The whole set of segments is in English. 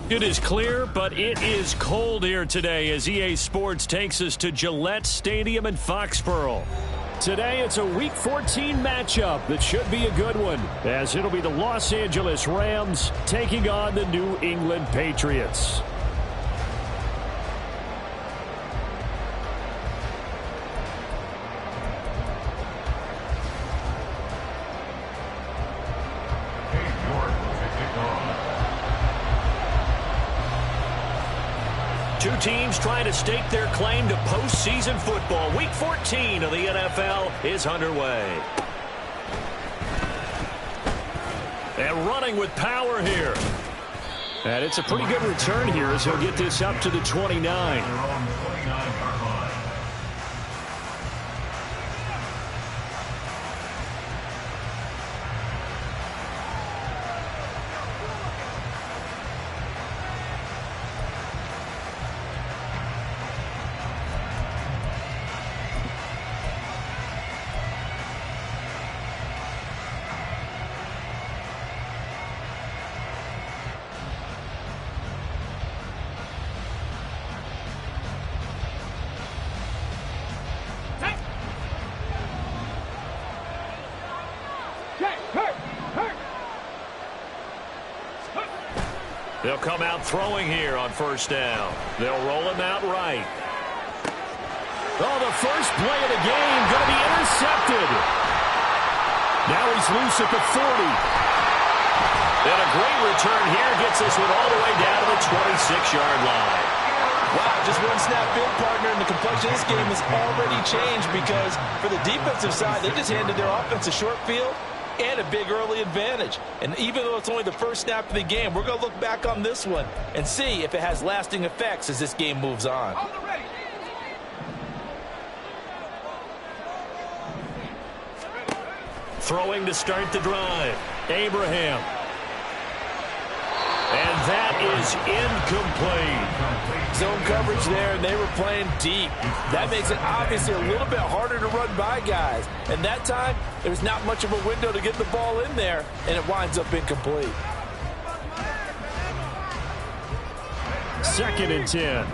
It is clear, but it is cold here today as EA Sports takes us to Gillette Stadium in Foxborough. Today, it's a Week 14 matchup that should be a good one, as it'll be the Los Angeles Rams taking on the New England Patriots. Two teams trying to stake their claim to postseason football. Week 14 of the NFL is underway. And running with power here. And it's a pretty good return here as he'll get this up to the 29. They'll come out throwing here on first down. They'll roll him out right. Oh, the first play of the game going to be intercepted. Now he's loose at the 40. And a great return here gets this one all the way down to the 26-yard line. Wow, just one snap field partner, and the complexion of this game has already changed because for the defensive side, they just handed their offense a short field and a big early advantage. And even though it's only the first snap of the game, we're going to look back on this one and see if it has lasting effects as this game moves on. Throwing to start the drive. Abraham. And that is incomplete. Zone coverage there, and they were playing deep. That makes it obviously a little bit harder to run by guys. And that time, there's not much of a window to get the ball in there, and it winds up incomplete. 2nd and 10.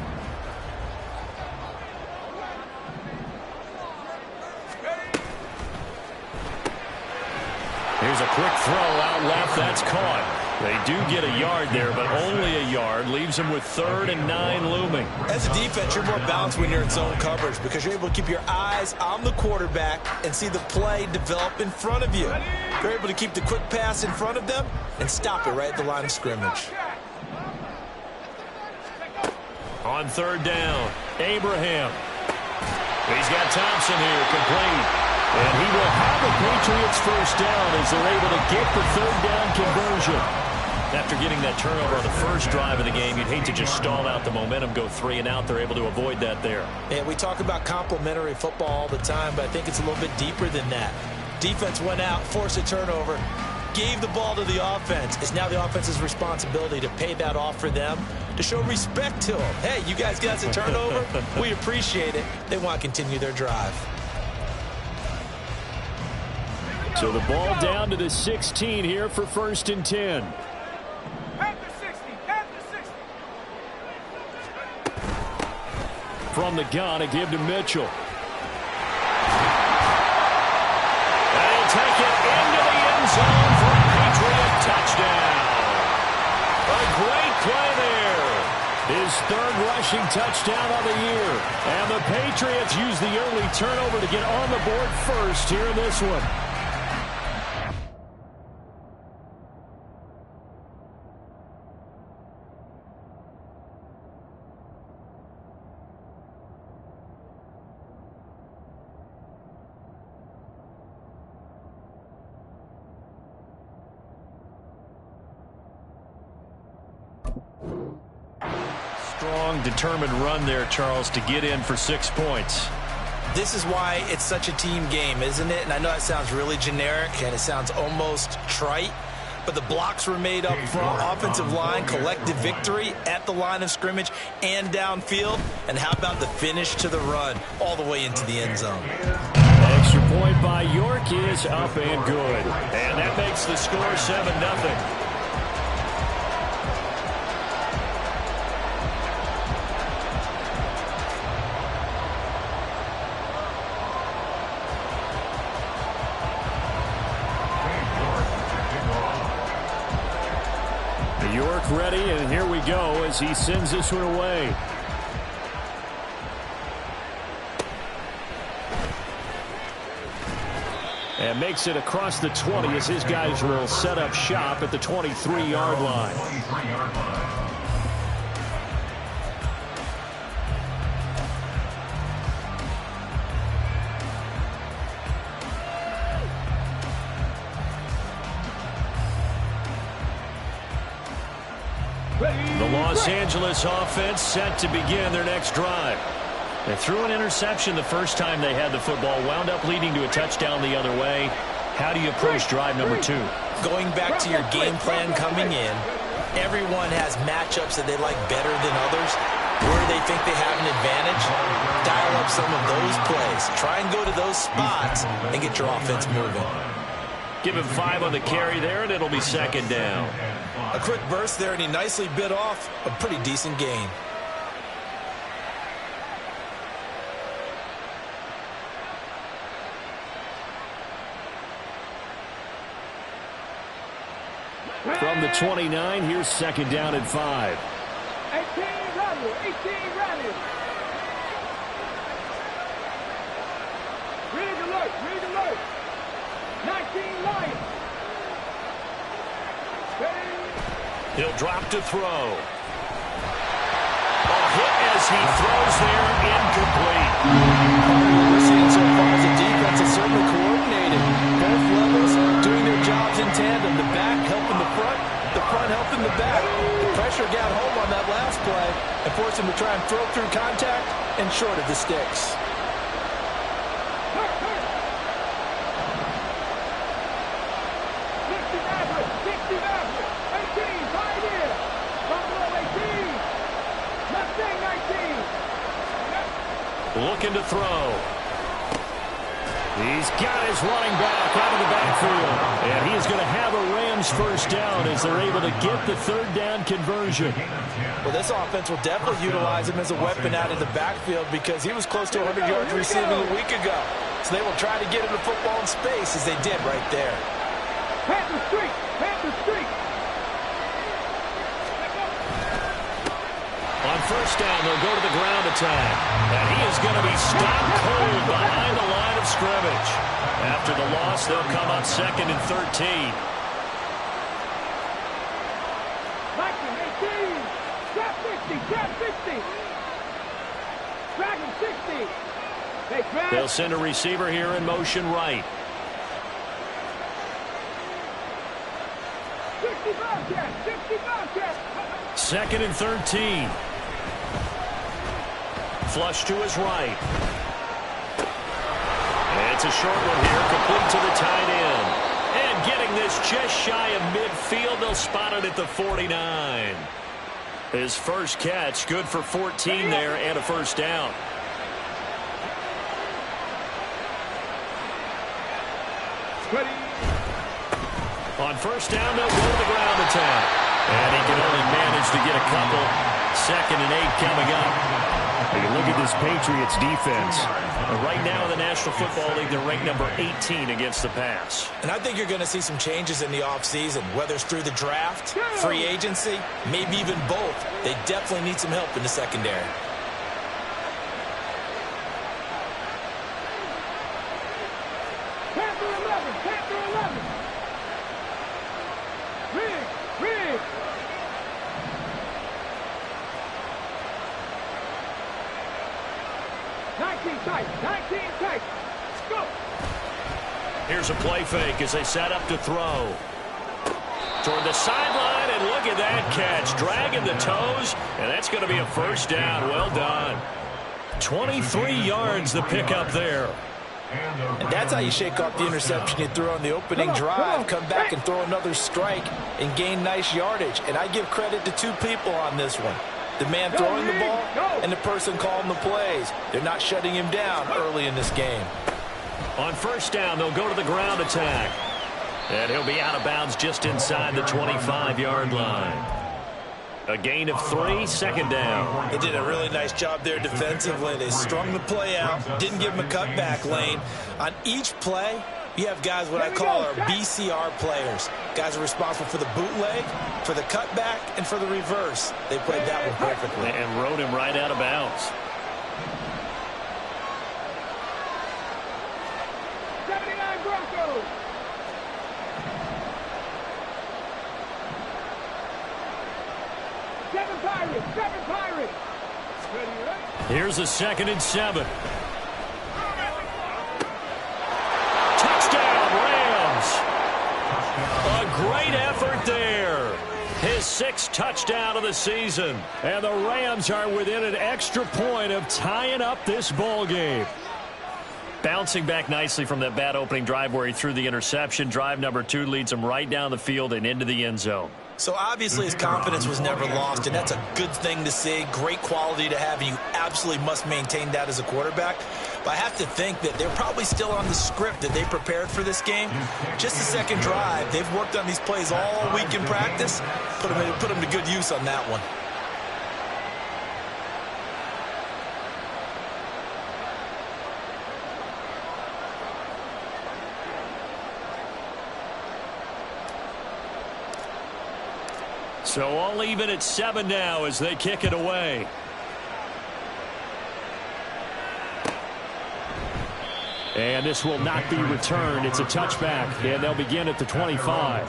Here's a quick throw out left. That's caught. They do get a yard there, but only a yard. Leaves them with 3rd and 9 looming. As a defense, you're more balanced when you're in zone coverage because you're able to keep your eyes on the quarterback and see the play develop in front of you. You're able to keep the quick pass in front of them and stop it right at the line of scrimmage. On 3rd down, Abraham. He's got Thompson here, complete. And he will have the Patriots first down as they're able to get the 3rd down conversion. After getting that turnover on the first drive of the game, you'd hate to just stall out the momentum, go 3 and out. They're able to avoid that there. Yeah, we talk about complementary football all the time, but I think it's a little bit deeper than that. Defense went out, forced a turnover, gave the ball to the offense. It's now the offense's responsibility to pay that off for them, to show respect to them. Hey, you guys got a turnover? We appreciate it. They want to continue their drive. So the ball down to the 16 here for 1st and 10. From the gun, a give to Mitchell. And he'll take it into the end zone for a Patriot touchdown. A great play there. His 3rd rushing touchdown of the year. And the Patriots use the early turnover to get on the board first here in this one. Strong, determined run there, Charles, to get in for 6 points. This is why it's such a team game, isn't it? And I know that sounds really generic and it sounds almost trite, but the blocks were made up front, offensive line, collective victory at the line of scrimmage and downfield. And how about the finish to the run all the way into the end zone? Extra point by York is up and good. And that makes the score 7-0. York ready, and here we go as he sends this one away. And makes it across the 20 as his guys will set up shop at the 23-yard line. The Los Angeles offense set to begin their next drive. They threw an interception the first time they had the football, wound up leading to a touchdown the other way. How do you approach drive number 2? Going back to your game plan coming in, everyone has matchups that they like better than others. Where they think they have an advantage, dial up some of those plays. Try and go to those spots and get your offense moving. Give him 5 on the carry there, and it'll be second down. A quick burst there, and he nicely bit off a pretty decent gain. From the 29, here's second down and 5. 18 running. Read alert. 19 Lions. He'll drop to throw. A hit as he throws there, incomplete. What we're seeing so far is the defense is certainly coordinated. Both levels doing their jobs in tandem. The back helping the front helping the back. The pressure got home on that last play and forced him to try and throw through contact and short of the sticks. Looking to throw. He's got his running back out of the backfield. And he's going to have a Rams first down as they're able to get the third down conversion. Well, this offense will definitely utilize him as a weapon out of the backfield because he was close to 100 yards receiving a week ago. So they will try to get him the football in space as they did right there. Panther streak. On first down, they'll go to the ground attack. And he is going to be stopped cold behind the line of scrimmage. After the loss, they'll come up second and 13. 19, 18. Trap 60. Drag him 60. They'll send a receiver here in motion right. 65 catch. Second and 13. Flush to his right. And it's a short one here, complete to the tight end. And getting this just shy of midfield, they'll spot it at the 49. His first catch, good for 14 there and a first down. Ready. On first down, they'll go to the ground attack. And he can only manage to get a couple. Second and 8 coming up. You look at this Patriots defense. Right now in the National Football League, they're ranked number 18 against the pass. And I think you're going to see some changes in the offseason, whether it's through the draft, free agency, maybe even both. They definitely need some help in the secondary. Panther 11. Rig. 19 tight. Go. Here's a play fake as they set up to throw. Toward the sideline, and look at that catch. Dragging the toes, and that's going to be a first down. Well done. 23 yards the pickup there. And that's how you shake off the interception you threw on the opening drive. Come back and throw another strike and gain nice yardage. And I give credit to two people on this one. The man throwing the ball and the person calling the plays. They're not shutting him down early in this game. On first down, they'll go to the ground attack. And he'll be out of bounds just inside the 25-yard line. A gain of 3, second down. They did a really nice job there defensively. They strung the play out, didn't give him a cutback lane. On each play, You have guys what I call our BCR players. Guys are responsible for the bootleg, for the cutback, and for the reverse. They played that one perfectly. And rode him right out of bounds. 79 Broncos. Seven Pirates. Ready, right? Here's a 2nd and 7. Touchdown, Rams. A great effort there. His 6th touchdown of the season. And the Rams are within an extra point of tying up this ball game. Bouncing back nicely from that bad opening drive where he threw the interception. Drive number 2 leads him right down the field and into the end zone. So obviously his confidence was never lost, and that's a good thing to see. Great quality to have, and you absolutely must maintain that as a quarterback. But I have to think that they're probably still on the script that they prepared for this game. Just the 2nd drive. They've worked on these plays all week in practice. Put them to good use on that one. So all even at 7 now as they kick it away. And this will not be returned. It's a touchback, and they'll begin at the 25.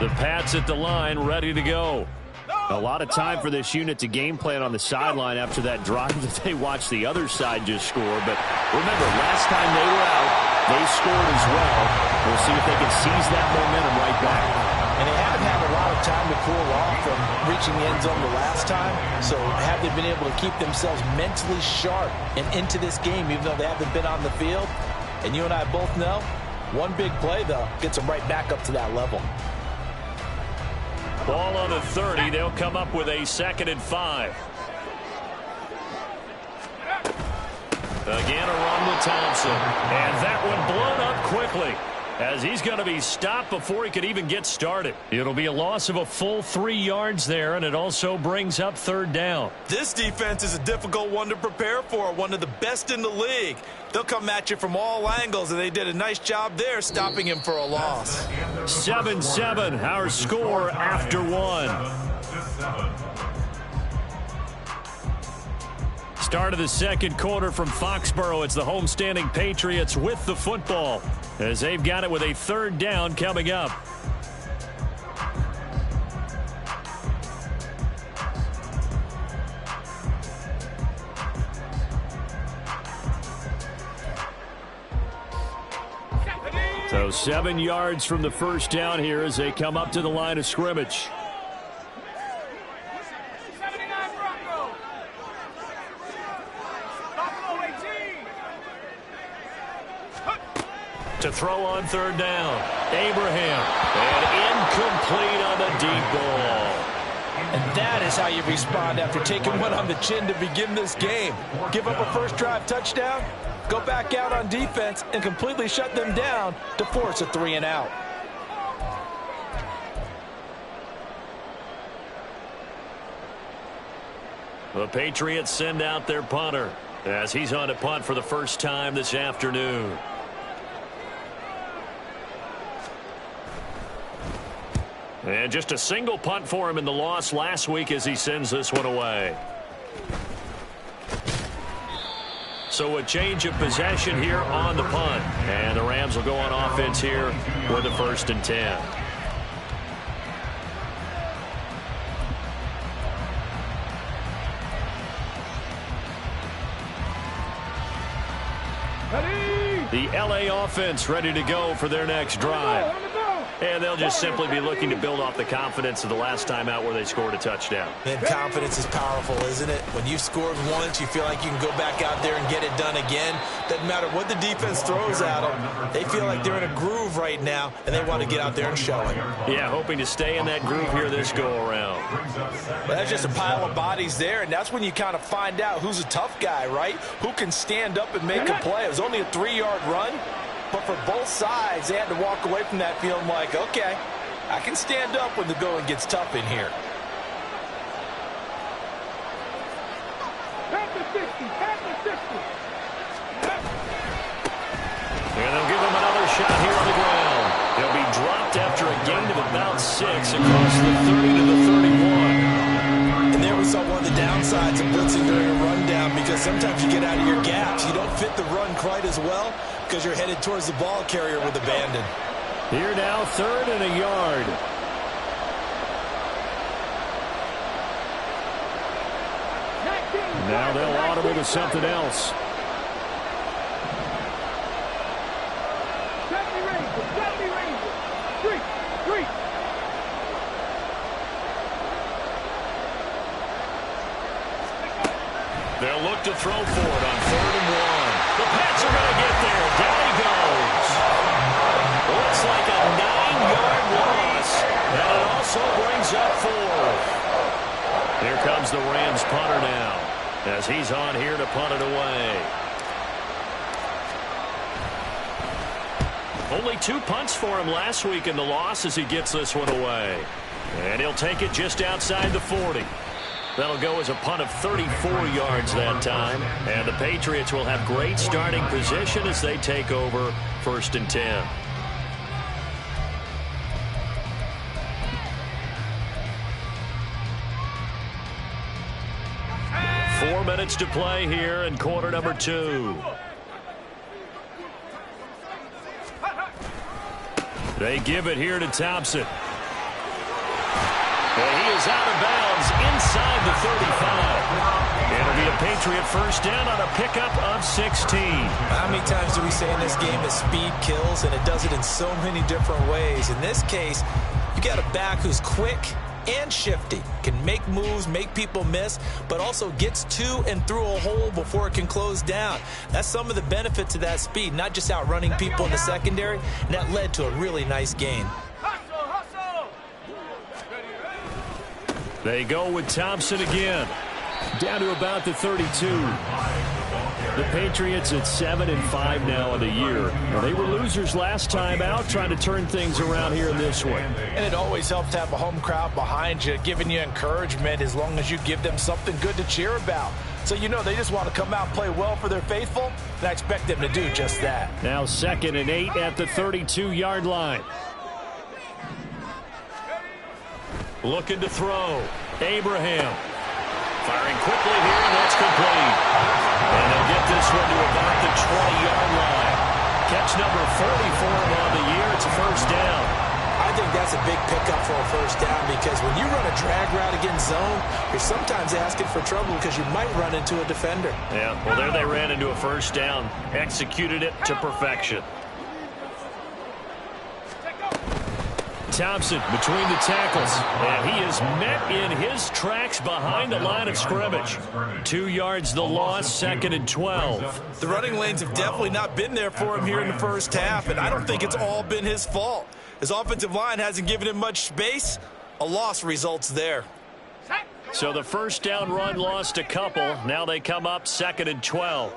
The Pats at the line, ready to go. A lot of time for this unit to game plan on the sideline after that drive that they watched the other side just score. But remember, last time they were out, they scored as well. We'll see if they can seize that momentum right back. And they haven't had a lot of time to cool off from reaching the end zone the last time. So have they been able to keep themselves mentally sharp and into this game, even though they haven't been on the field? And you and I both know, one big play, though, gets them right back up to that level. Ball on the 30. They'll come up with a 2nd and 5. Again, a run with Thompson. And that one blown up quickly as he's going to be stopped before he could even get started. It'll be a loss of a full 3 yards there, and it also brings up 3rd down. This defense is a difficult one to prepare for, one of the best in the league. They'll come at you from all angles, and they did a nice job there stopping him for a loss. 7-7, our score after 1. Start of the 2nd quarter from Foxborough. It's the homestanding Patriots with the football as they've got it with a 3rd down coming up. So 7 yards from the first down here as they come up to the line of scrimmage. 79 Broncos. Buffalo 18. To throw on 3rd down. Abraham. And incomplete on the deep ball. And that is how you respond after taking one on the chin to begin this game. Give up a first drive touchdown, go back out on defense, and completely shut them down to force a 3 and out. The Patriots send out their punter as he's on to punt for the first time this afternoon. And just a single punt for him in the loss last week as he sends this one away. So a change of possession here on the punt. And the Rams will go on offense here with a 1st and 10. Ready. The LA offense ready to go for their next drive. On the ball. And they'll just simply be looking to build off the confidence of the last time out where they scored a touchdown. And confidence is powerful, isn't it? When you've scored once, you feel like you can go back out there and get it done again. Doesn't matter what the defense throws at them. They feel like they're in a groove right now, and they want to get out there and show it. Yeah, hoping to stay in that groove here this go-around. Well, that's just a pile of bodies there, and that's when you kind of find out who's a tough guy, right? Who can stand up and make a play. It was only a 3-yard run. But for both sides, they had to walk away from that feeling like, okay, I can stand up when the going gets tough in here. Pass the 60. Pass the 60. And they'll give him another shot here on the ground. He'll be dropped after a gain of about 6 across the 30 to the 31. And there we saw one of the downsides of blitzing during a rundown, because sometimes you get out of your gaps. You don't fit the run quite as well because you're headed towards the ball carrier with abandon. Here now, 3rd and a yard. Now they'll audible to something else. They'll look to throw for it on 3rd and 1. The Pats are going to get there. Down he goes. Looks like a 9-yard loss. And it also brings up 4. Here comes the Rams punter now, as he's on here to punt it away. Only 2 punts for him last week in the loss as he gets this one away. And he'll take it just outside the 40. That'll go as a punt of 34 yards that time. And the Patriots will have great starting position as they take over 1st and 10. Four minutes to play here in quarter number 2. They give it here to Thompson. And he is out of bounds inside the 35. It'll be a Patriot first down on a pickup of 16. How many times do we say in this game that speed kills, and it does it in so many different ways? In this case, you got a back who's quick and shifty, can make moves, make people miss, but also gets to and through a hole before it can close down. That's some of the benefits of that speed, not just outrunning people in the secondary, and that led to a really nice gain. They go with Thompson again. Down to about the 32. The Patriots at 7-5 now in the year. They were losers last time out, trying to turn things around here in this one. And it always helps to have a home crowd behind you, giving you encouragement as long as you give them something good to cheer about. So you know they just want to come out and play well for their faithful, and I expect them to do just that. Now 2nd and 8 at the 32-yard line. Looking to throw. Abraham. Firing quickly here, and that's complete. And they'll get this one to about the 20-yard line. Catch number 40 for him on the year. It's a first down. I think that's a big pickup for a first down, because when you run a drag route against zone, you're sometimes asking for trouble because you might run into a defender. Yeah, well, there they ran into a first down. Executed it to perfection. Thompson between the tackles, and he is met in his tracks behind the line of scrimmage. 2 yards the loss, 2nd and 12. The running lanes have definitely not been there for him here in the first half, and I don't think it's all been his fault. His offensive line hasn't given him much space. A loss results there. So the first down run lost a couple. Now they come up 2nd and 12.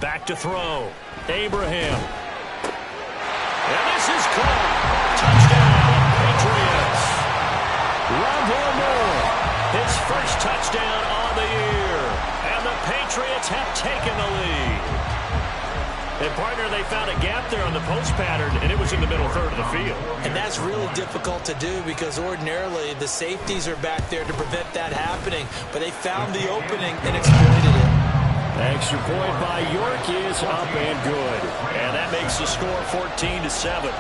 Back to throw. Abraham. And this is caught. Touchdown, Patriots. Rondale Moore, his first touchdown on the year. And the Patriots have taken the lead. And, partner, they found a gap there on the post pattern, and it was in the middle third of the field. And that's really difficult to do because ordinarily the safeties are back there to prevent that happening. But they found the opening and exploited it. Extra point by York is up and good. And that makes the score 14-7.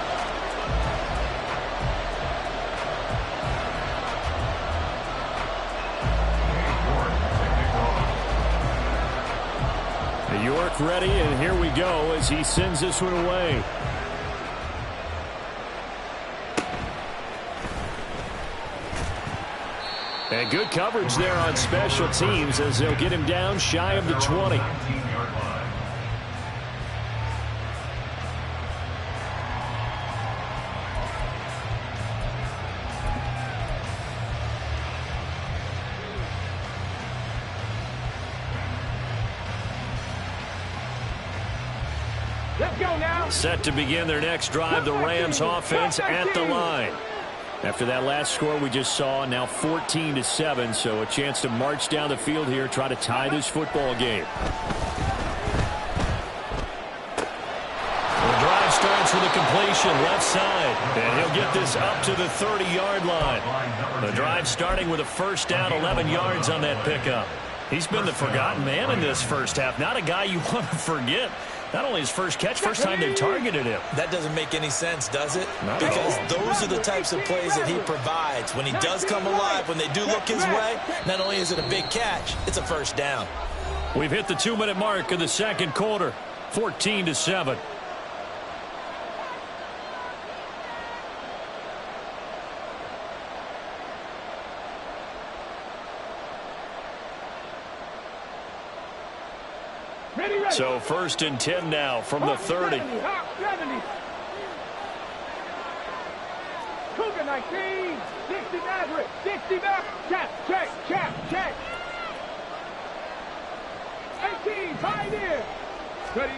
York ready, and here we go as he sends this one away. And good coverage there on special teams as they'll get him down shy of the 20. Let's go now. Set to begin their next drive, the Rams offense at the line. After that last score we just saw, now 14-7, so a chance to march down the field here, try to tie this football game. The drive starts with a completion left side, and he'll get this up to the 30-yard line. The drive starting with a first down, 11 yards on that pickup. He's been the forgotten man in this first half, not a guy you want to forget. Not only his first catch, first time they've targeted him. That doesn't make any sense, does it? Not because those are the types of plays that he provides. When he does come alive, when they do look his way, not only is it a big catch, it's a first down. We've hit the 2-minute mark of the second quarter, 14-7. So 1st and 10 now from the 30. 70. Cougar 19. 60 Maverick. 60 back. Check. 18. Tight end. Ready.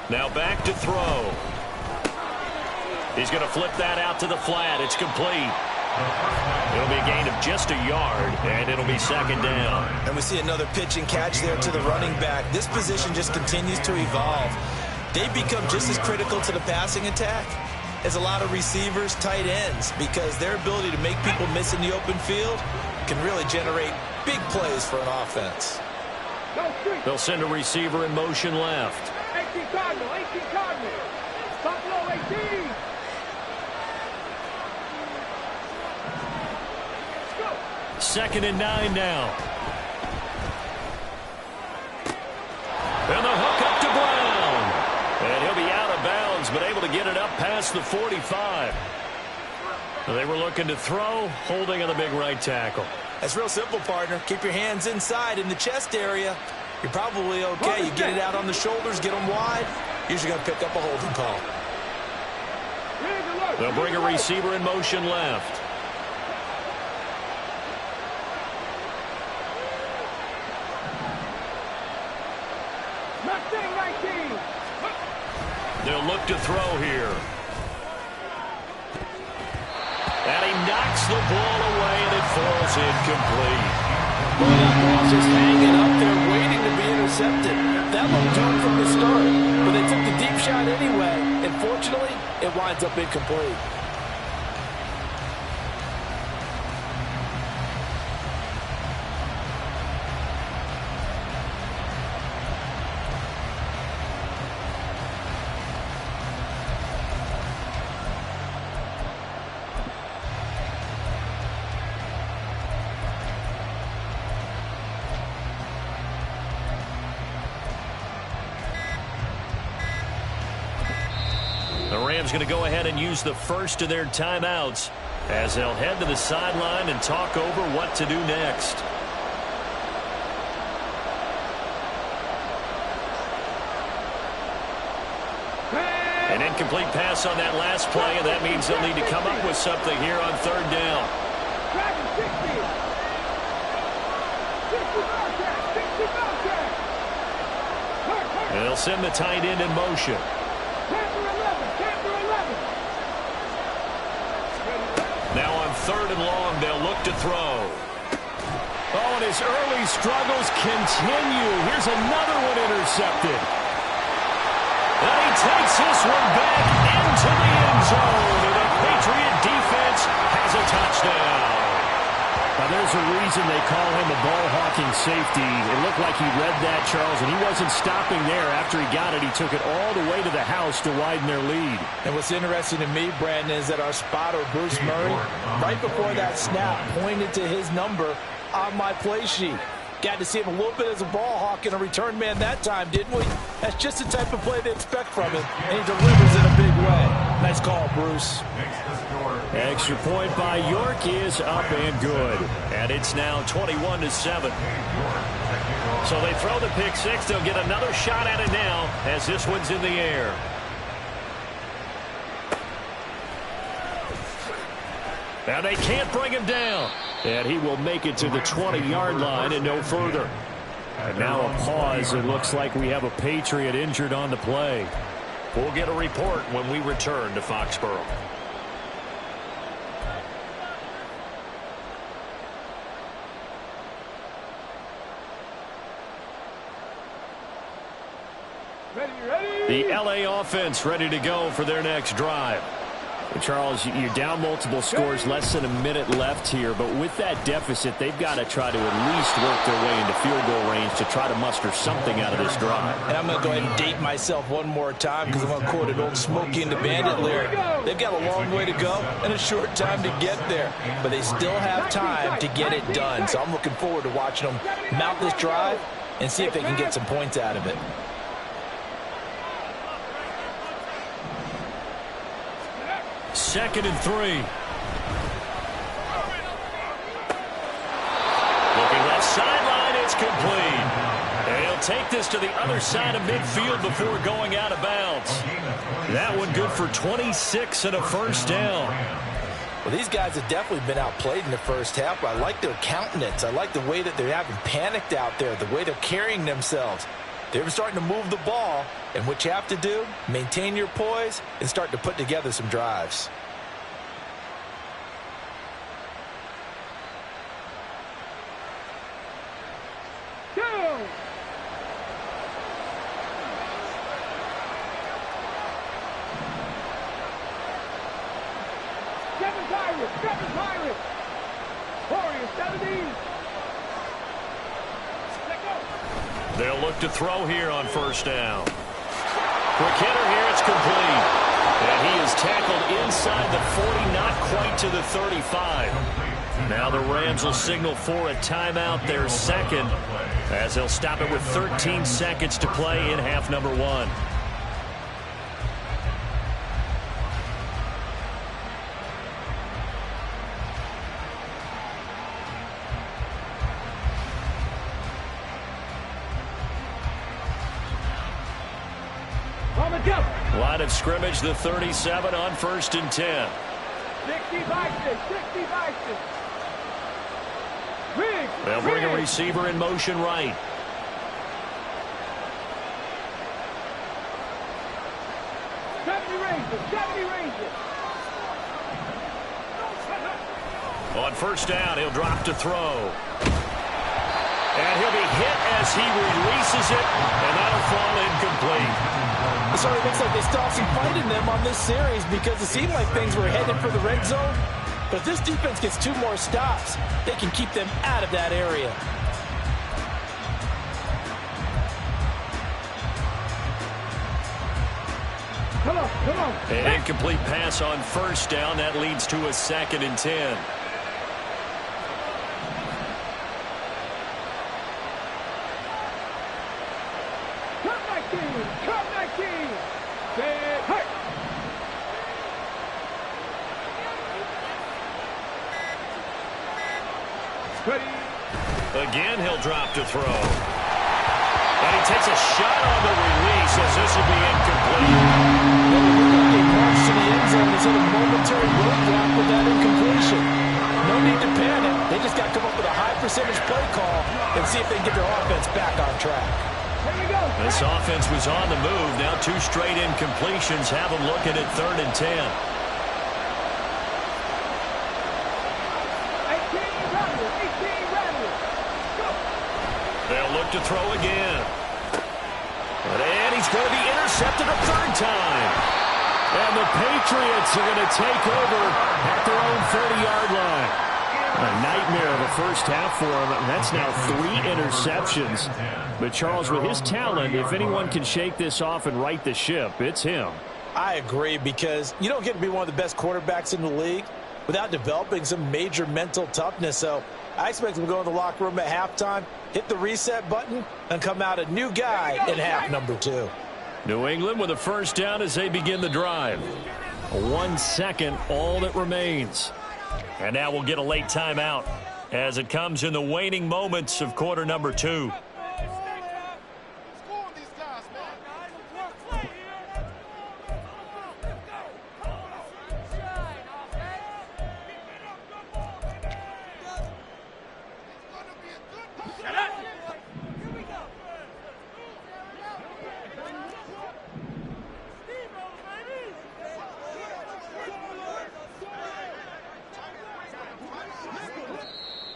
Now back to throw. He's going to flip that out to the flat. It's complete. It'll be a gain of just a yard, and it'll be second down. And we see another pitch and catch there to the running back. This position just continues to evolve. They become just as critical to the passing attack as a lot of receivers, tight ends, because their ability to make people miss in the open field can really generate big plays for an offense. They'll send a receiver in motion left. 18 Cardinal. Buffalo 18. Second and 9 now. And the hook up to Brown. And he'll be out of bounds, but able to get it up past the 45. They were looking to throw, holding on the big right tackle. That's real simple, partner. Keep your hands inside in the chest area. You're probably okay. You get it out on the shoulders, get them wide. Usually going to pick up a holding call. They'll bring a receiver in motion left. They'll look to throw here. And he knocks the ball away, and it falls incomplete. Well, that ball's just hanging up there, waiting to be intercepted. That looked good from the start, but they took the deep shot anyway, and fortunately, it winds up incomplete. The Rams going to go ahead and use the first of their timeouts as they'll head to the sideline and talk over what to do next. An incomplete pass on that last play, and that means they'll need to come up with something here on third down. And they'll send the tight end in motion. Now on third and long, they'll look to throw. Oh, and his early struggles continue. Here's another one intercepted. And he takes this one back into the end zone. And the Patriot defense has a touchdown. Now, there's a reason they call him a ball-hawking safety. It looked like he read that, Charles, and he wasn't stopping there. After he got it, he took it all the way to the house to widen their lead. And what's interesting to me, Brandon, is that our spotter, Bruce Murray, right before that snap, pointed to his number on my play sheet. Got to see him a little bit as a ball hawk and a return man that time, didn't we? That's just the type of play they expect from him, and he delivers in a big way. Nice call, Bruce. Extra point by York is up and good. And it's now 21-7. So they throw the pick six. They'll get another shot at it now as this one's in the air. Now they can't bring him down. And he will make it to the 20-yard line and no further. And now a pause. It looks like we have a Patriot injured on the play. We'll get a report when we return to Foxborough. The LA offense ready to go for their next drive. Charles, you're down multiple scores, less than a minute left here, but with that deficit, they've got to try to at least work their way into field goal range to try to muster something out of this drive. And I'm going to go ahead and date myself one more time because I'm going to quote an old Smokey and the Bandit lyric. They've got a long way to go and a short time to get there, but they still have time to get it done. So I'm looking forward to watching them mount this drive and see if they can get some points out of it. Second and 3. Looking left sideline, it's complete. And he'll take this to the other side of midfield before going out of bounds. That one good for 26 and a first down. Well, these guys have definitely been outplayed in the first half, but I like their countenance. I like the way that they haven't panicked out there, the way they're carrying themselves. They're starting to move the ball, and what you have to do, maintain your poise and start to put together some drives. Seven Pirates! Warriors 17! They'll look to throw here on first down. Quick hitter here, it's complete. And he is tackled inside the 40, not quite to the 35. Now the Rams will signal for a timeout, their second, as they'll stop it with 13 seconds to play in half number 1. Line of scrimmage, the 37 on first and 10. 65. They'll bring a receiver in motion right. On first down, he'll drop to throw. And he'll be hit as he releases it, and that'll fall incomplete. It already looks like they still have some fight in them on this series because it seemed like things were headed for the red zone. But if this defense gets 2 more stops, they can keep them out of that area. Come on. An incomplete pass on first down. That leads to a second and 10. Again, he'll drop to throw. And he takes a shot on the release as this will be incomplete. He marched to the end zone. He's hit a momentary roadblock with that incompletion. No need to panic. They just got to come up with a high percentage play call and see if they can get their offense back on track. This offense was on the move. Now 2 straight incompletions have them looking at 3rd and 10. They'll look to throw again. And he's going to be intercepted a 3rd time. And the Patriots are going to take over at their own 30-yard line. A nightmare of a first half for him. And that's now 3 interceptions. But Charles, with his talent, if anyone can shake this off and right the ship, it's him. I agree, because you don't get to be one of the best quarterbacks in the league without developing some major mental toughness. So I expect him to go in the locker room at halftime, hit the reset button, and come out a new guy in half number 2. New England with a first down as they begin the drive. 1 second, all that remains. And now we'll get a late timeout as it comes in the waning moments of quarter number 2.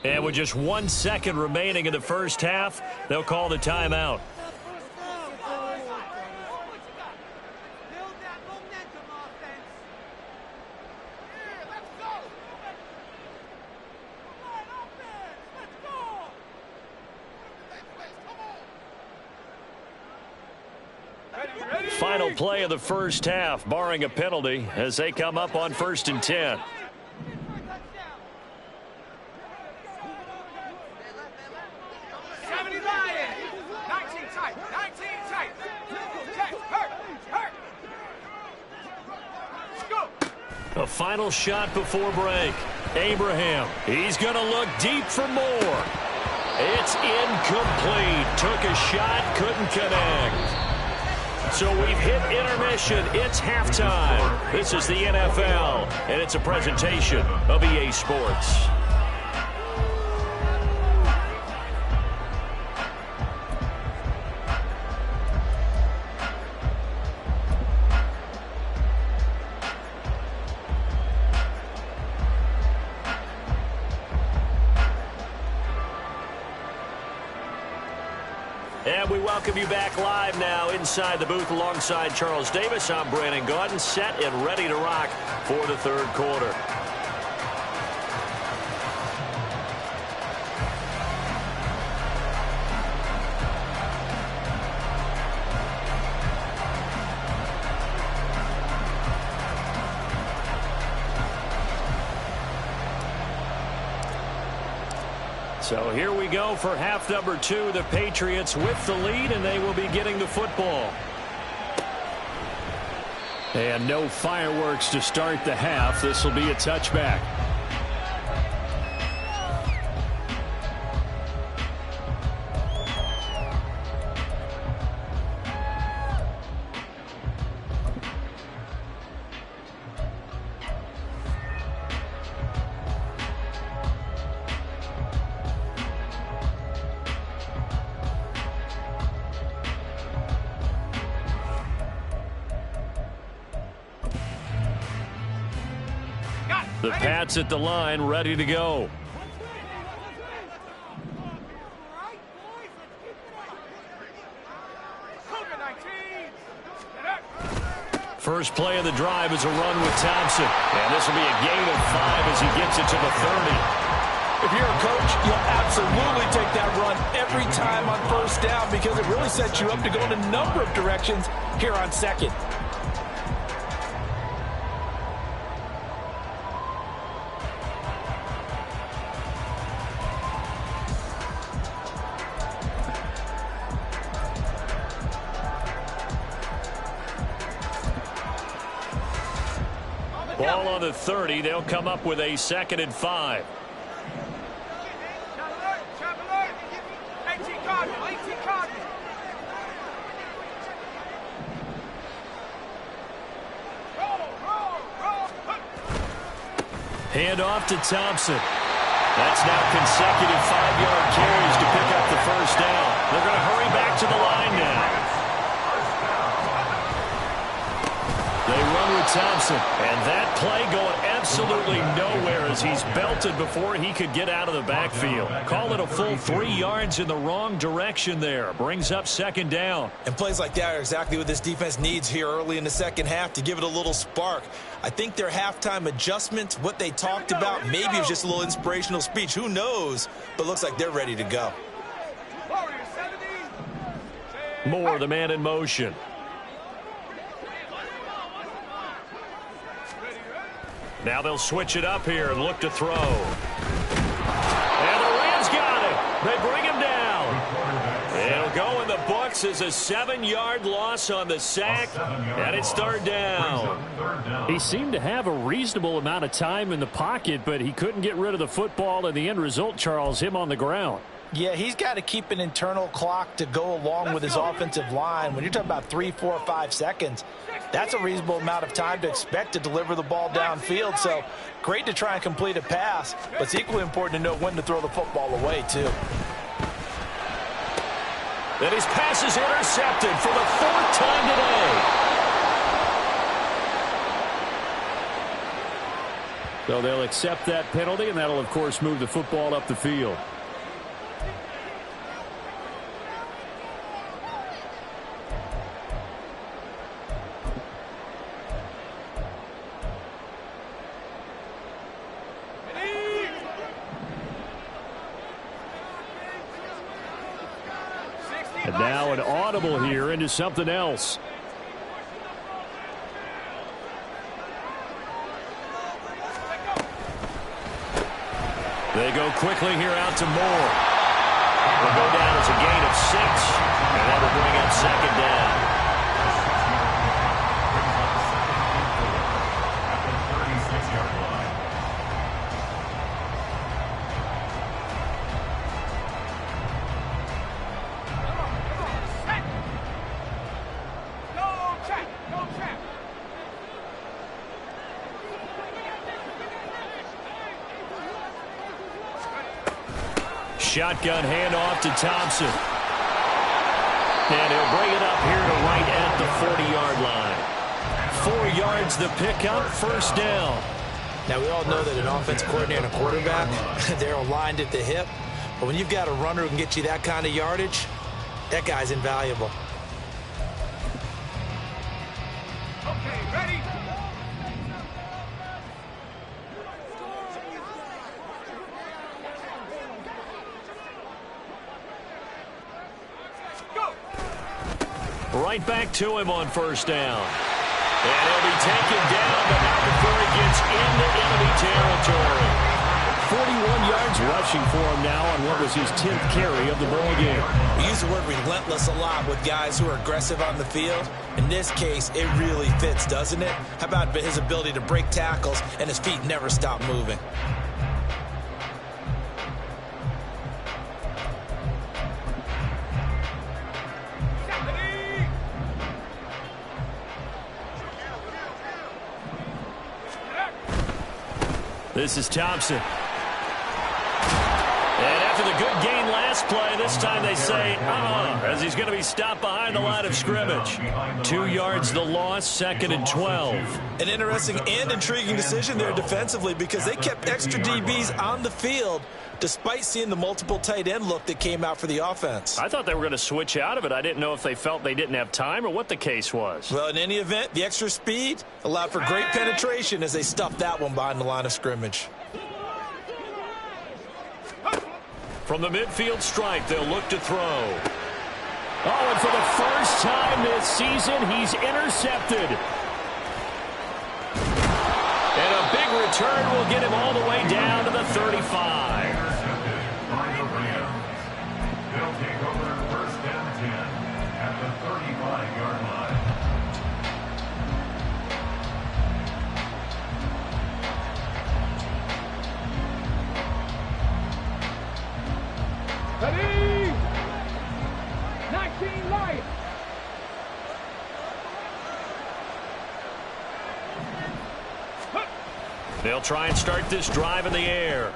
And with just 1 second remaining in the first half, they'll call the timeout. Final play of the first half, barring a penalty, as they come up on 1st and 10. A final shot before break. Abraham, he's going to look deep for more. It's incomplete. Took a shot, couldn't connect. So we've hit intermission. It's halftime. This is the NFL, and it's a presentation of EA Sports. And we welcome you back live now inside the booth alongside Charles Davis. I'm Brandon Gaudin, set and ready to rock for the third quarter. So here we go for half number 2. The Patriots with the lead, and they will be getting the football. And no fireworks to start the half. This will be a touchback. The Pats at the line, ready to go. First play of the drive is a run with Thompson. And this will be a gain of 5 as he gets it to the 30. If you're a coach, you'll absolutely take that run every time on first down because it really sets you up to go in a number of directions here on second. Ball on the 30. They'll come up with a 2nd and 5. Hand off to Thompson. That's now consecutive 5-yard carries to pick up the first down. They're going to hurry back to the line now. They run with Thompson, and that play going absolutely nowhere as he's belted before he could get out of the backfield. Call it a full 3 yards in the wrong direction there. Brings up 2nd down. And plays like that are exactly what this defense needs here early in the second half to give it a little spark. I think their halftime adjustment, what they talked about, maybe it was just a little inspirational speech. Who knows? But looks like they're ready to go. Moore, the man in motion. Now they'll switch it up here and look to throw. And the Rams got it. They bring him down. It'll go in the books. fixes a 7-yard loss on the sack, and it's third down. He seemed to have a reasonable amount of time in the pocket, but he couldn't get rid of the football, and the end result, Charles, him on the ground. Yeah, he's got to keep an internal clock to go along with his offensive line. When you're talking about 3, 4, 5 seconds, that's a reasonable amount of time to expect to deliver the ball downfield. So great to try and complete a pass, but it's equally important to know when to throw the football away, too. Then his pass is intercepted for the 4th time today. So they'll accept that penalty, and that'll, of course, move the football up the field. And now an audible here into something else. They go quickly here out to Moore. Will go down as a gain of 6, and that will bring up 2nd down. Shotgun handoff to Thompson. And he'll bring it up here to right at the 40-yard line. 4 yards the pickup, 1st down. Now, we all know that an offense coordinator and a quarterback, they're aligned at the hip. But when you've got a runner who can get you that kind of yardage, that guy's invaluable. Okay, ready? Right back to him on 1st down. And he'll be taken down, but not before he gets into enemy territory. 41 yards rushing for him now on what was his 10th carry of the ball game. We use the word relentless a lot with guys who are aggressive on the field. In this case, it really fits, doesn't it? How about his ability to break tackles and his feet never stop moving? This is Thompson. And after the good gain last play, this time they say, as he's going to be stopped behind the line of scrimmage. 2 yards the loss, 2nd and 12. An interesting and intriguing decision there defensively because they kept extra DBs on the field despite seeing the multiple tight end look that came out for the offense. I thought they were going to switch out of it. I didn't know if they felt they didn't have time or what the case was. Well, in any event, the extra speed allowed for great penetration as they stuffed that one behind the line of scrimmage. From the midfield stripe, they'll look to throw. Oh, and for the first time this season, he's intercepted. And a big return will get him all the way down to the 35. They'll take over 1st and 10 at the 35-yard line. Ready? 19 Lions. They'll try and start this drive in the air.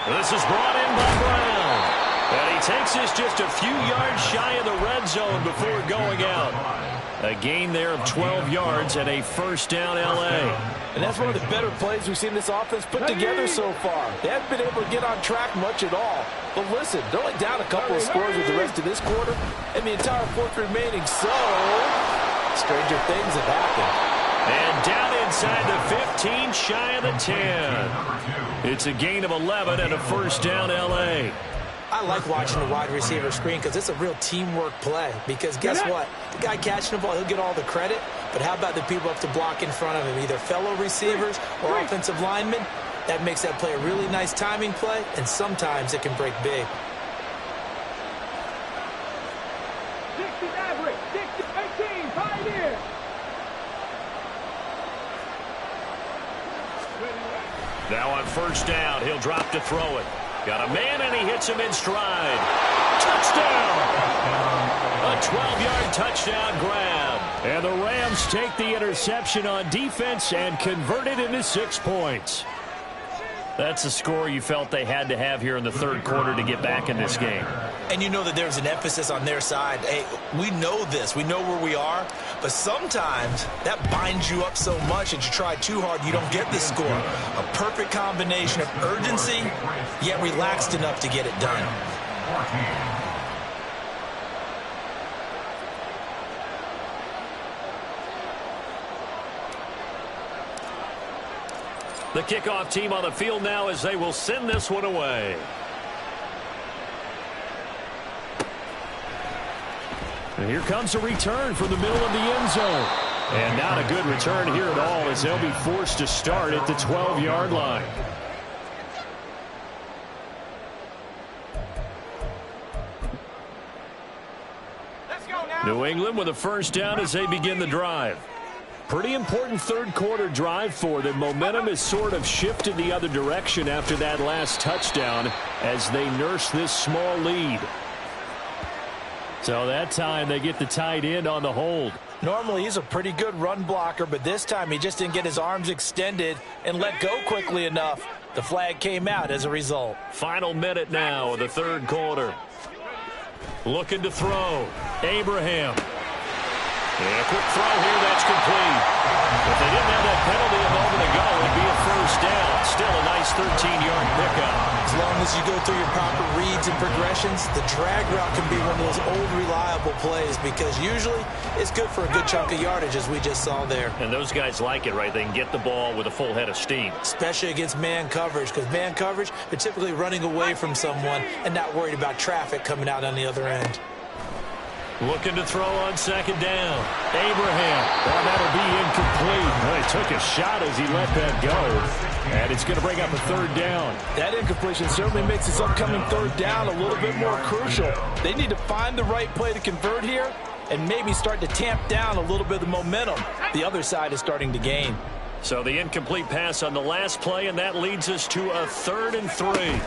This is brought in by Brown. And he takes this just a few yards shy of the red zone before going out. A gain there of 12 yards and a 1st down L.A. And that's one of the better plays we've seen this offense put together so far. They haven't been able to get on track much at all. But listen, they're only down a couple of scores with the rest of this quarter and the entire 4th remaining. So, stranger things have happened. And down inside the 15, shy of the 10. It's a gain of 11 and a 1st down L.A. I like watching the wide receiver screen because it's a real teamwork play. Because guess what? The guy catching the ball, he'll get all the credit. But how about the people up to block in front of him, either fellow receivers or offensive linemen? That makes that play a really nice timing play, and sometimes it can break big. 18, Pioneer. Now on first down, he'll drop to throw it. Got a man, and he hits him in stride. Touchdown! A 12-yard touchdown grab. And the Rams take the interception on defense and convert it into 6 points. That's a score you felt they had to have here in the third quarter to get back in this game. And you know that there's an emphasis on their side. Hey, we know this. We know where we are. But sometimes that binds you up so much that you try too hard, you don't get the score. A perfect combination of urgency, yet relaxed enough to get it done. The kickoff team on the field now as they will send this one away. And here comes a return from the middle of the end zone. And not a good return here at all as they'll be forced to start at the 12-yard line. New England with a first down as they begin the drive. Pretty important third quarter drive for them. Momentum has sort of shifted the other direction after that last touchdown as they nurse this small lead. So that time they get the tight end on the hold. Normally he's a pretty good run blocker, but this time he just didn't get his arms extended and let go quickly enough. The flag came out as a result. Final minute now of the third quarter. Looking to throw. Abraham. Yeah, quick throw here, that's complete. If they didn't have that penalty a moment ago, it'd be a first down. Still a nice 13-yard pickup. As long as you go through your proper reads and progressions, the drag route can be one of those old reliable plays because usually it's good for a good chunk of yardage as we just saw there. And those guys like it, right? They can get the ball with a full head of steam. Especially against man coverage because man coverage, they're typically running away from someone and not worried about traffic coming out on the other end. Looking to throw on second down. Abraham. Oh, that'll be incomplete. Well, he took a shot as he let that go. And it's going to bring up a third down. That incompletion certainly makes this upcoming third down a little bit more crucial. They need to find the right play to convert here and maybe start to tamp down a little bit of the momentum the other side is starting to gain. So the incomplete pass on the last play, and that leads us to a 3rd and 3.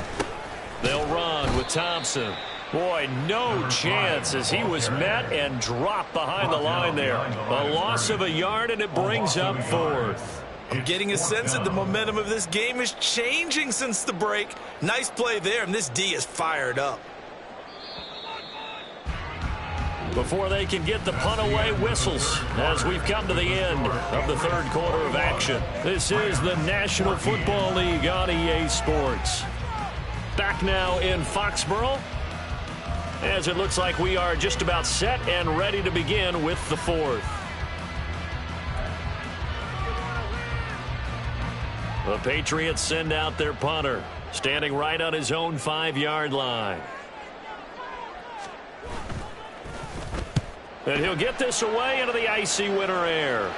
They'll run with Thompson. Boy, no chance as he was met and dropped behind the line there. A loss of a yard, and it brings up 4th. I'm getting a sense that the momentum of this game is changing since the break. Nice play there, and this D is fired up. Before they can get the punt away, whistles as we've come to the end of the third quarter of action. This is the National Football League on EA Sports. Back now in Foxborough, as it looks like we are just about set and ready to begin with the 4th. The Patriots send out their punter, standing right on his own 5-yard line. And he'll get this away into the icy winter air.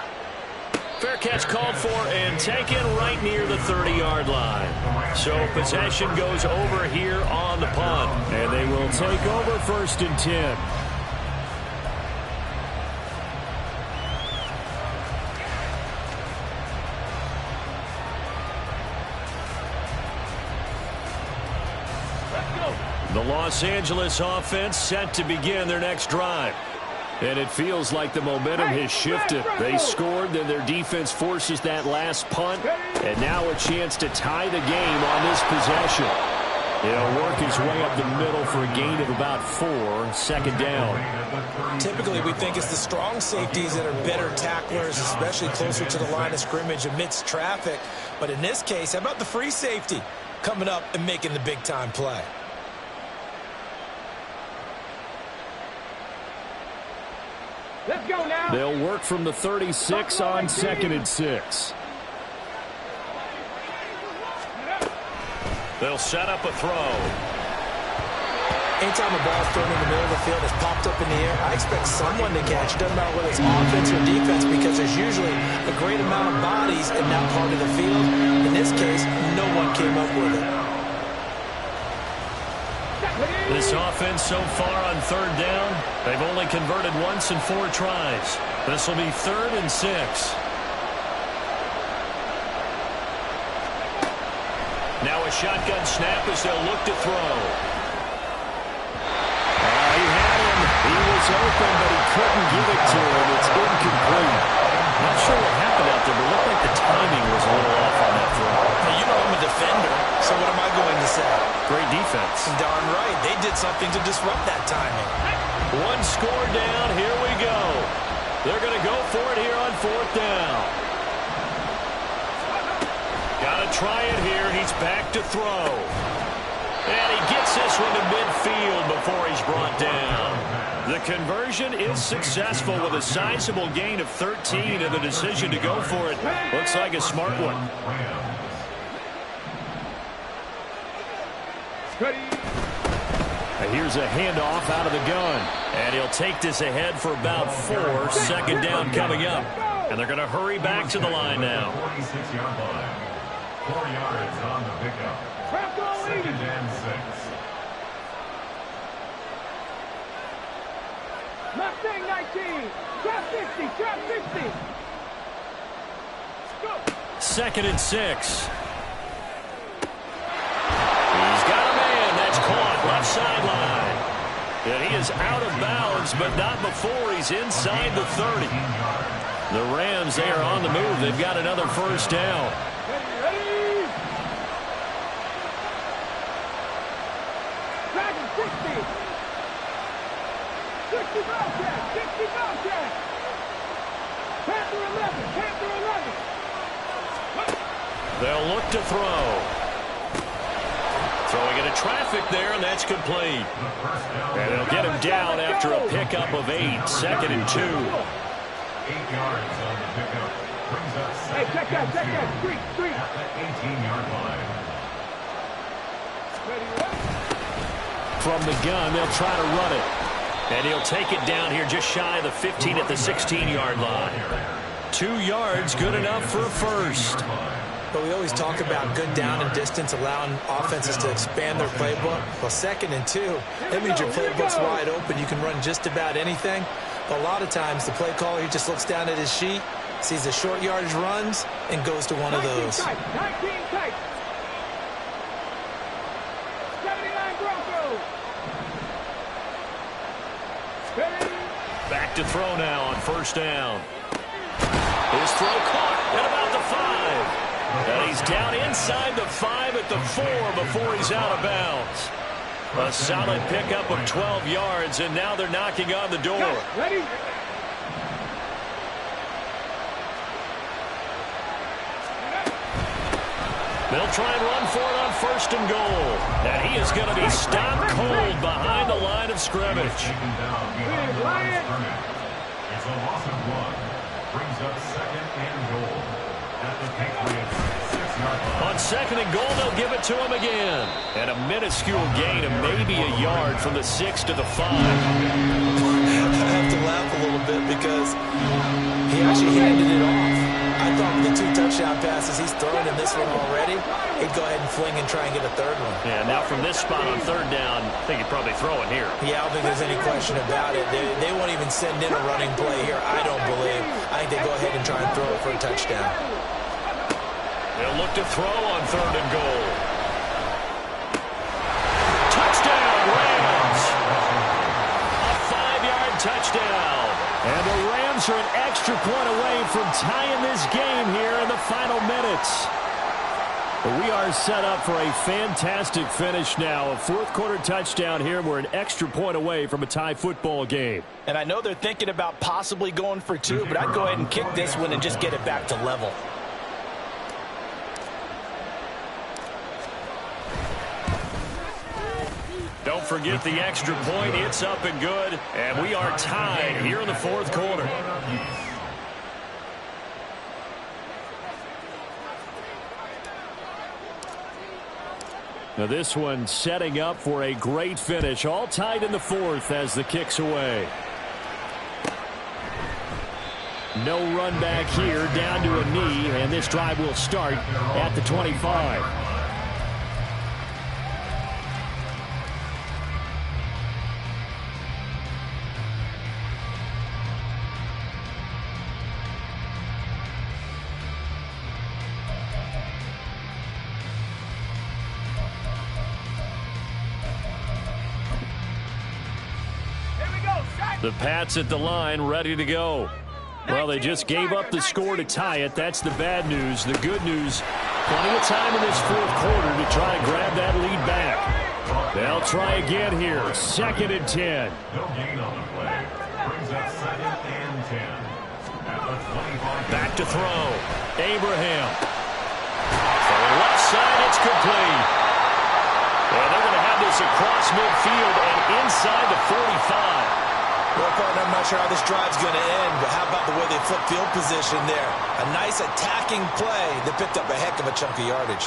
Fair catch called for and taken right near the 30-yard line. So possession goes over here on the punt. And they will take over 1st and 10. The Los Angeles offense set to begin their next drive. And it feels like the momentum has shifted. They scored, then their defense forces that last punt, and now a chance to tie the game on this possession. He'll work his way up the middle for a gain of about 4, 2nd down. Typically, we think it's the strong safeties that are better tacklers, especially closer to the line of scrimmage amidst traffic. But in this case, how about the free safety coming up and making the big-time play? Let's go now. They'll work from the 36 on 2nd and 6. They'll set up a throw. Anytime a ball is thrown in the middle of the field, it's popped up in the air, I expect someone to catch. It doesn't matter whether it's offense or defense because there's usually a great amount of bodies in that part of the field. In this case, no one came up with it. This offense so far on third down, they've only converted once in 4 tries. This will be 3rd and 6. Now a shotgun snap as they'll look to throw. He had him. He was open, but he couldn't give it to him. It's incomplete. Not sure what happened out there, but it looked like the timing was a little off on that throw. Now, you know I'm a defender, so what am I going to say? Great defense. Darn right. They did something to disrupt that timing. 1 score down. Here we go. They're going to go for it here on 4th down. Got to try it here. He's back to throw. And he gets this one to midfield before he's brought down. The conversion is successful with a sizable gain of 13, and the decision to go for it looks like a smart one. And here's a handoff out of the gun. And he'll take this ahead for about 4. 2nd down coming up. And they're going to hurry back to the line now. 46-yard line. 4 yards on the pickup. 2nd and 6. Mustang 19. Trap 50. Trap 50. Go. 2nd and 6. He's got a man. That's caught. Left sideline. And he is out of bounds, but not before he's inside the 30. The Rams, they are on the move. They've got another 1st down. Ready. Dragon 60. 60 Bobcat. 60 Bobcat. Panther 11. Panther 11. They'll look to throw. Throwing into traffic there, and that's complete. And they'll get him down after a pickup of 8. 2nd and 2. 8 yards on the pickup. Brings up 2nd Hey, check that. Check that. Street. Street. at the 18-yard line. Ready. From the gun, they'll try to run it. And he'll take it down here just shy of the 15 at the 16-yard line. 2 yards, good enough for a 1st. But we always talk about good down and distance, allowing offenses to expand their playbook. Well, 2nd and 2, that means your playbook's wide open. You can run just about anything. But a lot of times, the play caller, he just looks down at his sheet, sees the short yardage runs, and goes to one of those. 19 tight. 79 Broncos. Back to throw now on 1st down. His throw caught at about the 5. And he's down inside the 5 at the 4 before he's out of bounds. A solid pickup of 12 yards, and now they're knocking on the door. Ready. They'll try and run for it on 1st and goal. And he is going to be stopped cold behind the line of scrimmage. Taken down behind the line of scrimmage. It's a loss of 1. Brings up 2nd and goal at the Patriots 6-yard line. On 2nd and goal, they'll give it to him again. And a minuscule gain of maybe a yard from the 6 to the 5. I have to laugh a little bit because he actually handed it off. I thought with the 2 touchdown passes he's thrown in this one already, he'd go ahead and fling and try and get a 3rd one. Yeah, now from this spot on 3rd down, I think he'd probably throw it here. Yeah, I don't think there's any question about it. They won't even send in a running play here, I don't believe. I think they go ahead and try and throw it for a touchdown. They'll look to throw on 3rd and goal. Touchdown, Rams! A 5-yard touchdown. And the Rams are an extra point away from tying this game here in the final minutes. But we are set up for a fantastic finish now. A 4th quarter touchdown here. We're an extra point away from a tie football game. And I know they're thinking about possibly going for 2, but I'd go ahead and kick this one and just get it back to level. Don't forget the extra point. It's up and good. And we are tied here in the 4th quarter. Now this one setting up for a great finish. All tied in the 4th as the kick's away. No run back here, down to a knee, and this drive will start at the 25. The Pats at the line, ready to go. Well, they just gave up the score to tie it. That's the bad news. The good news, plenty of time in this fourth quarter to try and grab that lead back. They'll try again here. 2nd and 10. No gain on the play. Brings up 2nd and 10. At the 25. Back to throw. Abraham. For the left side, it's complete. Well, they're going to have this across midfield and inside the 45. Well, partner, I'm not sure how this drive's going to end, but how about the way they flip field position there? A nice attacking play that picked up a heck of a chunk of yardage.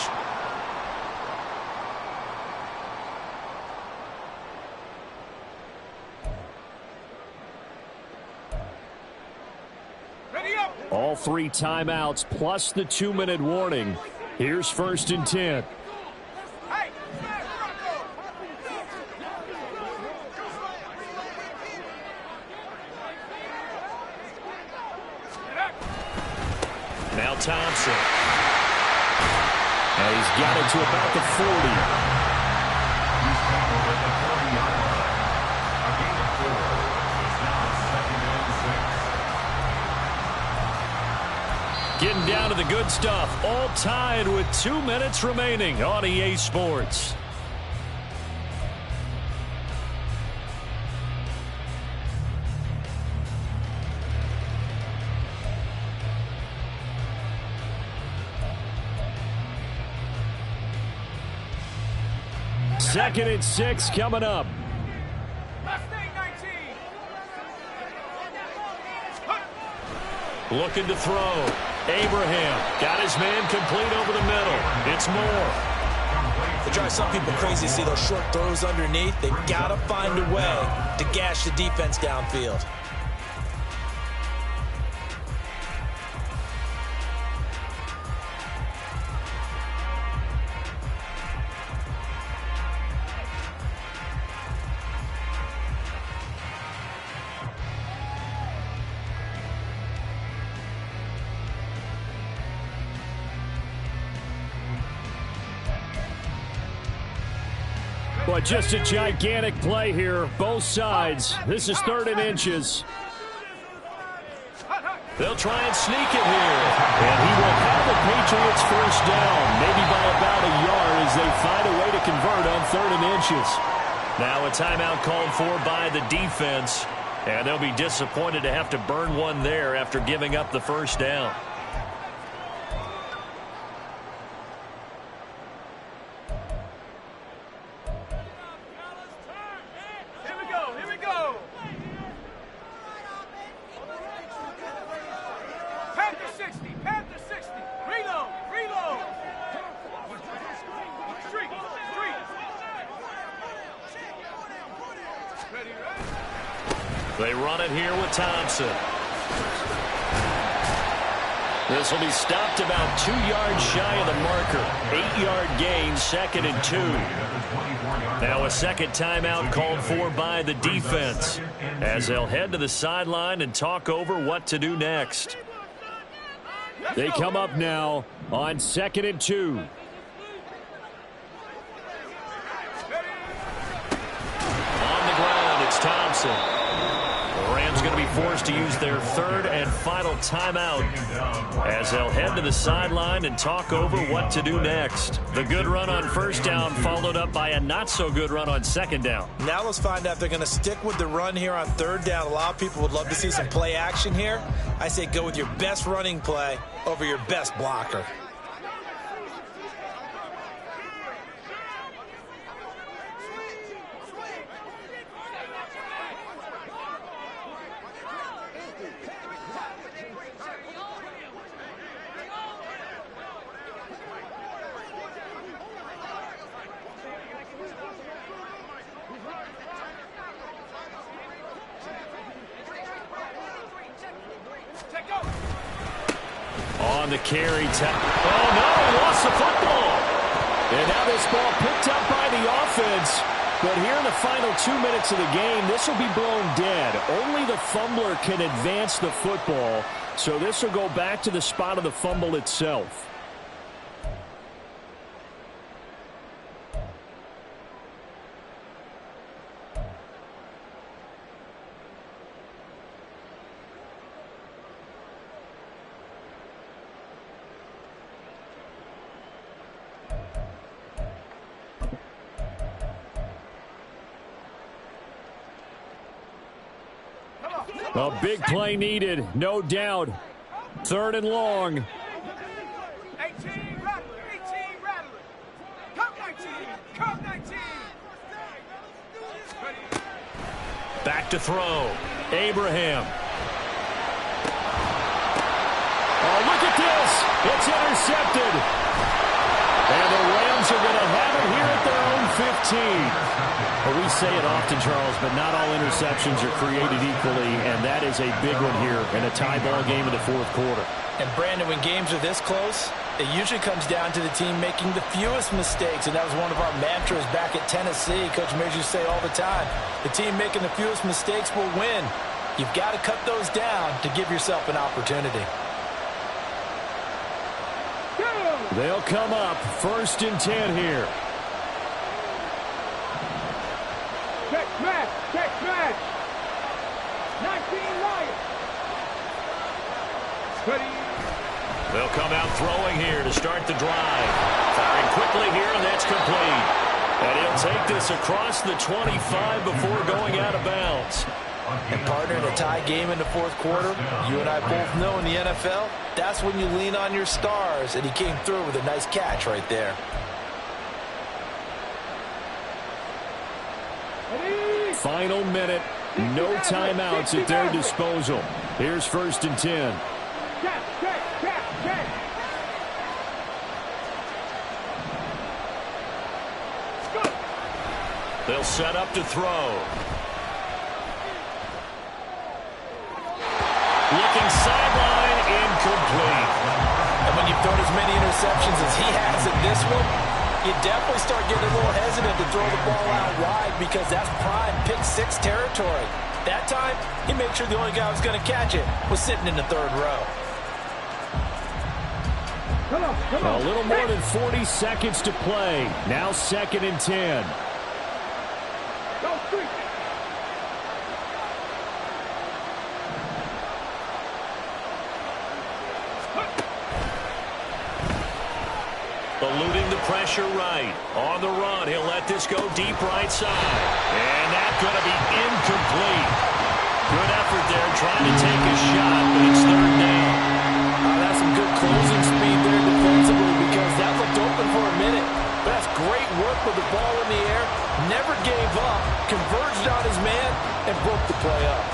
All 3 timeouts plus the 2-minute warning. Here's 1st and 10. Now Thompson. And he's got it to about the 40. He's tackled at the 40-yard line. A gain of 4. It's now 2nd and 6. Getting down to the good stuff. All tied with 2 minutes remaining on EA Sports. Second and 6 coming up. Looking to throw. Abraham got his man complete over the middle. It's Moore. It drives some people crazy to see those short throws underneath. They've got to find a way to gash the defense downfield. But just a gigantic play here, both sides. This is 3rd and inches. They'll try and sneak it here. And he will have the Patriots first down, maybe by about a yard as they find a way to convert on 3rd and inches. Now a timeout called for by the defense. And they'll be disappointed to have to burn one there after giving up the first down. They run it here with Thompson. This will be stopped about 2 yards shy of the marker. 8-yard gain, 2nd and 2. Now a second timeout called for by the defense as they'll head to the sideline and talk over what to do next. They come up now on 2nd and 2. On the ground, it's Thompson. The Rams going to be forced to use their 3rd and final timeout as they'll head to the sideline and talk over what to do next. The good run on 1st down followed up by a not-so-good run on 2nd down. Now let's find out if they're going to stick with the run here on 3rd down. A lot of people would love to see some play action here. I say go with your best running play over your best blocker. On the carry. Oh, no, he lost the football. And now this ball picked up by the offense. But here in the final 2 minutes of the game, this will be blown dead. Only the fumbler can advance the football. So this will go back to the spot of the fumble itself. A big play needed, no doubt. 3rd and long. 18, Rattler. 18, Rattler. Come 19. Come 19. Back to throw. Abraham. Oh, look at this. It's intercepted. And the Rams are going to have it here at their own 15. Well, we say it often, Charles, but not all interceptions are created equally, and that is a big one here in a tie ball game in the 4th quarter. And, Brandon, when games are this close, it usually comes down to the team making the fewest mistakes, and that was one of our mantras back at Tennessee. Coach Mears used to say all the time, the team making the fewest mistakes will win. You've got to cut those down to give yourself an opportunity. They'll come up 1st and 10 here. Check smash. Check smash. 19 Lions. Ready. They'll come out throwing here to start the drive. Firing quickly here, and that's complete. And he'll take this across the 25 before going out of bounds. And, partner, in a tie game in the 4th quarter, you and I both know in the NFL, that's when you lean on your stars, and he came through with a nice catch right there. Final minute. No timeouts at their disposal. Here's 1st and 10. Check, check, check, check. They'll set up to throw. Looking sideline, incomplete. And when you've thrown as many interceptions as he has in this one, you definitely start getting a little hesitant to throw the ball out wide because that's prime pick 6 territory. That time, he made sure the only guy who was going to catch it was sitting in the 3rd row. Come on, come on. A little more than 40 seconds to play. Now 2nd and 10. Go street. Eluding the pressure right. On the run, he'll let this go deep right side. And that's going to be incomplete. Good effort there trying to take a shot, but it's 3rd down. That's some good closing speed there defensively because that looked open for a minute. But that's great work with the ball in the air. Never gave up, converged on his man, and broke the play up.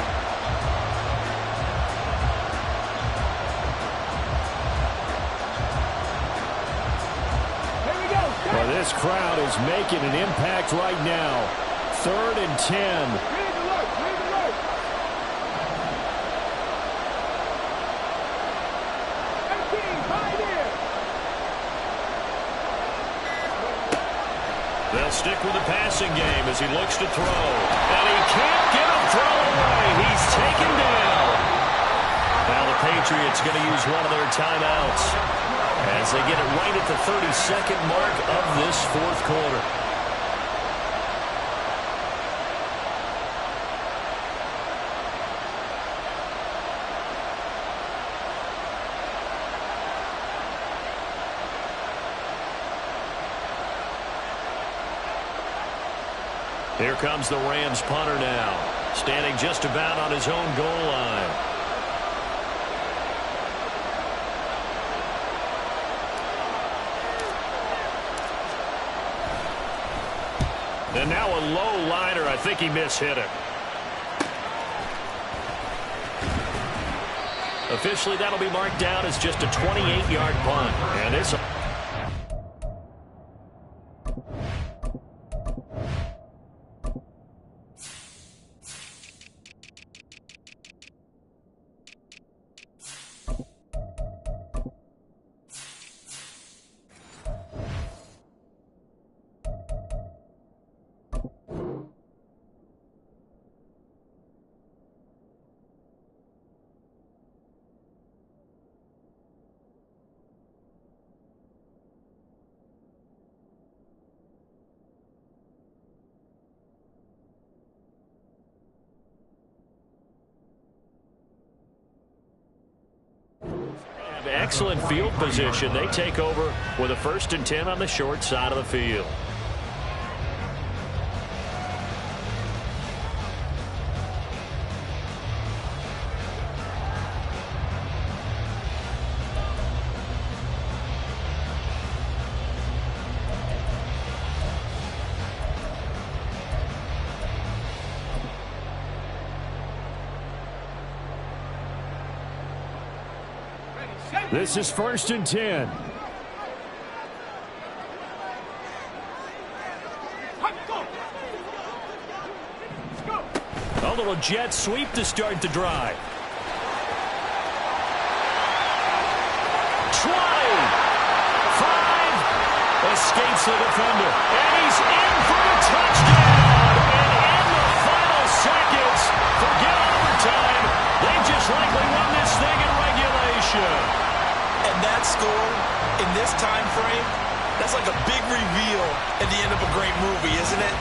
Well, this crowd is making an impact right now. 3rd and 10. Read alert, read alert. 18, hide here. They'll stick with the passing game as he looks to throw. And he can't get a throw away. He's taken down. Now the Patriots going to use one of their timeouts as they get it right at the 32nd mark of this 4th quarter. Here comes the Rams punter now, standing just about on his own goal line. And now a low liner. I think he mishit it. Officially, that'll be marked down as just a 28-yard punt. And it's excellent field position. They take over with a 1st and 10 on the short side of the field. This is 1st and 10. A little jet sweep to start the drive. Try. 5. Escapes the defender. And he's in for the touchdown. And in the final seconds, forget overtime. They just likely won this thing in regulation. And that score in this time frame, that's like a big reveal at the end of a great movie, isn't it?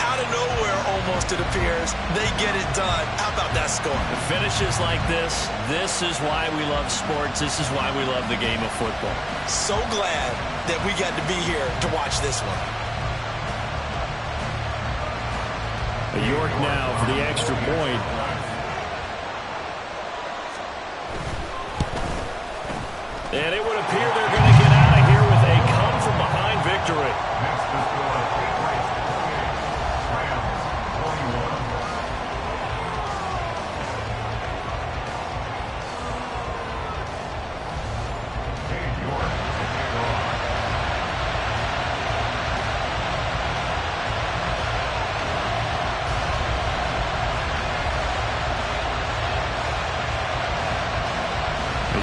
Out of nowhere, almost, it appears, they get it done. How about that score? Finishes like this is why we love sports. This is why we love the game of football. So glad that we got to be here to watch this one. York now for the extra point. And it would appear they're going to get out of here with a come-from-behind victory. Next is for Patriots 28, Rams 21. Dave York to kick off.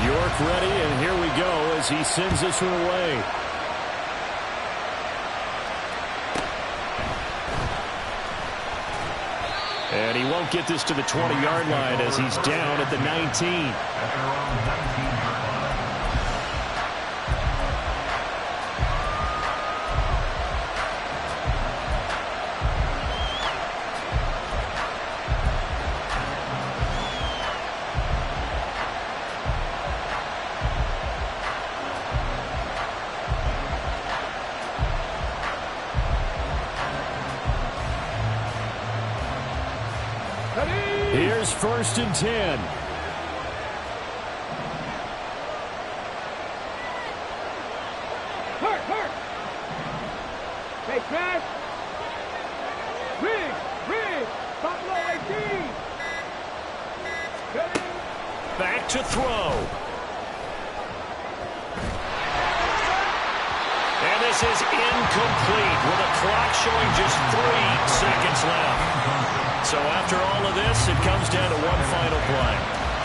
York ready, and here we go as he sends this one away. And he won't get this to the 20-yard line as he's down at the 19. At their own 19-yard line. Here's 1st and 10. Hurt. Take back. Rig. Buffalo 18. Ready? Back to throw. And this is incomplete with a clock showing just 3 seconds left. So after all of this, it comes down to one final play.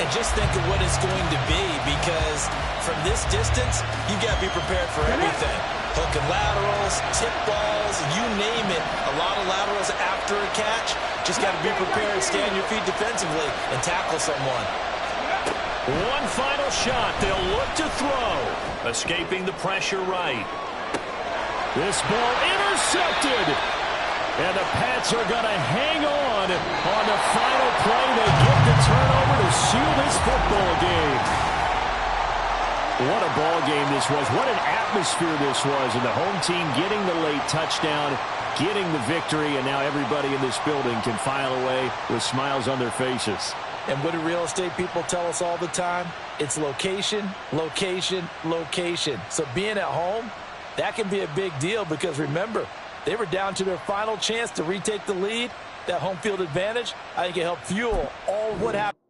And just think of what it's going to be, because from this distance, you've got to be prepared for everything. Hook and laterals, tip balls, you name it. A lot of laterals after a catch. Just got to be prepared, stay on your feet defensively, and tackle someone. One final shot. They'll look to throw. Escaping the pressure right. This ball intercepted. And the Pats are going to hang on the final play. They get the turnover to seal this football game. What a ball game this was. What an atmosphere this was. And the home team getting the late touchdown, getting the victory, and now everybody in this building can file away with smiles on their faces. And what do real estate people tell us all the time? It's location, location, location. So being at home, that can be a big deal, because remember, they were down to their final chance to retake the lead. That home field advantage, I think it helped fuel all what happened.